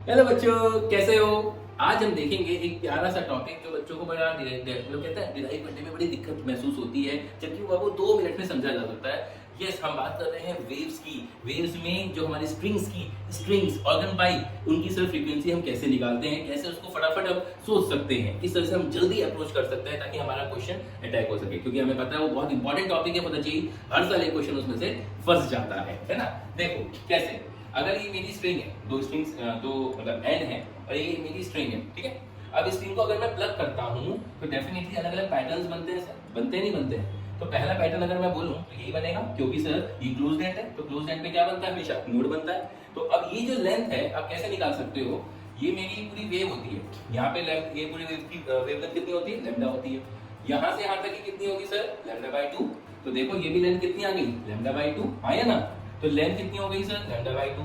Hello बच्चों, कैसे हो। आज हम देखेंगे एक प्यारा सा टॉपिक जो बच्चों को बड़ा लोग कहते हैं डिराइव करने में बड़ी दिक्कत महसूस होती है, जबकि वो 2 मिनट में समझा जा सकता है। यस, हम बात कर रहे हैं वेव्स की। वेव्स में जो हमारी स्ट्रिंग्स ऑर्गन पाई, उनकी सर फ्रीक्वेंसी हम कैसे निकालते हैं, कैसे उसको फटाफट हम सोच सकते हैं, किस तरह से हम जल्दी अप्रोच कर सकते हैं ताकि हमारा क्वेश्चन अटैक हो सके, क्योंकि हमें पता है वो बहुत इंपॉर्टेंट टॉपिक है। पता चाहिए हर साल एक क्वेश्चन उसमें से फंस जाता है ना। देखो कैसे, अगर ये मेरी स्ट्रिंग है, दो मतलब एंड है और ये मेरी स्ट्रिंग है, ठीक है। अब इस स्ट्रिंग को अगर मैं प्लग करता हूँ तो डेफिनेटली अलग अलग पैटर्न्स बनते हैं सर, बनते नहीं बनते हैं। तो पहला पैटर्न अगर मैं बोलूँ तो यही बनेगा, क्योंकि सर ये क्लोज्ड एंड है, तो क्लोज्ड एंड पे क्या बनता है, हमेशा नोड बनता है। तो अब ये जो लेंथ है आप कैसे निकाल सकते हो, ये मेरी पूरी वेव होती है, यहाँ पे लेंथ, ये पूरी वेव की वेवलेंथ कितनी होती है, लैम्डा होती है। यहाँ से यहाँ तक की कितनी होगी सर, लैम्डा/2। तो देखो ये भी लेंथ कितनी आ गई, लैम्डा/2 आया ना। तो लेंथ कितनी हो गई सर, लैम्डा/2।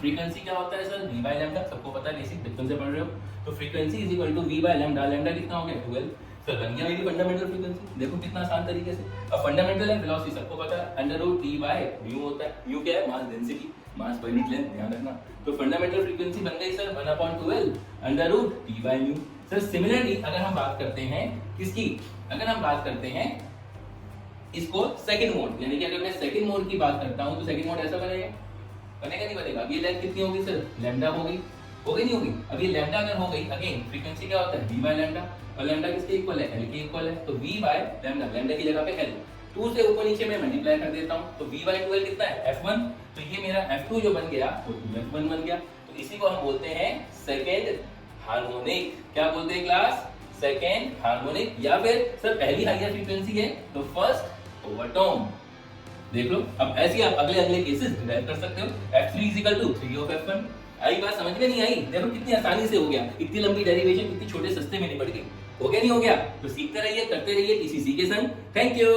फ्रीक्वेंसी क्या होता है सर, v बाय लैम्डा, सबको पता है, बेसिक बचपन से पढ़ रहे हो। तो frequency is equal to v by lambda. Lambda कितना हो गया, 12। सर बन गया मेरी फंडामेंटल फ्रीक्वेंसी। देखो कितना आसान तरीके से। अब फंडामेंटल है, वेलोसिटी सबको पता है, √T/μ होता है। म्यू क्या है, मास डेंसिटी, मास पर यूनिट लेंथ, ध्यान रखना। तो फंडामेंटल फ्रीक्वेंसी बन गई सर 1/12 √T/μ। सर सिमिलरली अगर हम बात करते हैं किसकी, अगर हम बात करते हैं इसको सेकंड मोड, यानी कि अगर मैं सेकंड मोड की बात करता हूं तो सेकंड मोड ऐसा बनेगा नहीं बनेगा। अब ये लेंथ कितनी होगी सर, लैम्डा हो गई नहीं होगी। अब ये लैम्डा अगर हो गई, अगेन फ्रीक्वेंसी क्या होता है, v बाय लैम्डा, और लैम्डा किसके इक्वल है, l के इक्वल है। तो v बाय लैम्डा, लैम्डा की जगह पे l, 2 से ऊपर नीचे मैं मल्टीप्लाई कर देता हूं, तो v बाय 12 कितना है, f1। तो ये मेरा f2 जो बन गया वो 2f1 बन गया। तो इसी को हम बोलते हैं सेकंड हार्मोनिक। क्या बोलते हैं क्लास, सेकंड हार्मोनिक। या फिर सर पहली हायर फ्रीक्वेंसी है तो फर्स्ट ओवरटोन। देख लो, अब ऐसे आप अगले केसेस डिराइव कर सकते हो। f3 3 of f1। आई बात समझ में नहीं आई, देखो कितनी आसानी से हो गया, इतनी लंबी डेरिवेशन इतनी छोटे सस्ते में निपट गई। हो गया नहीं हो गया, तो सीखते रहिए, करते रहिए TCC के संग। Thank you.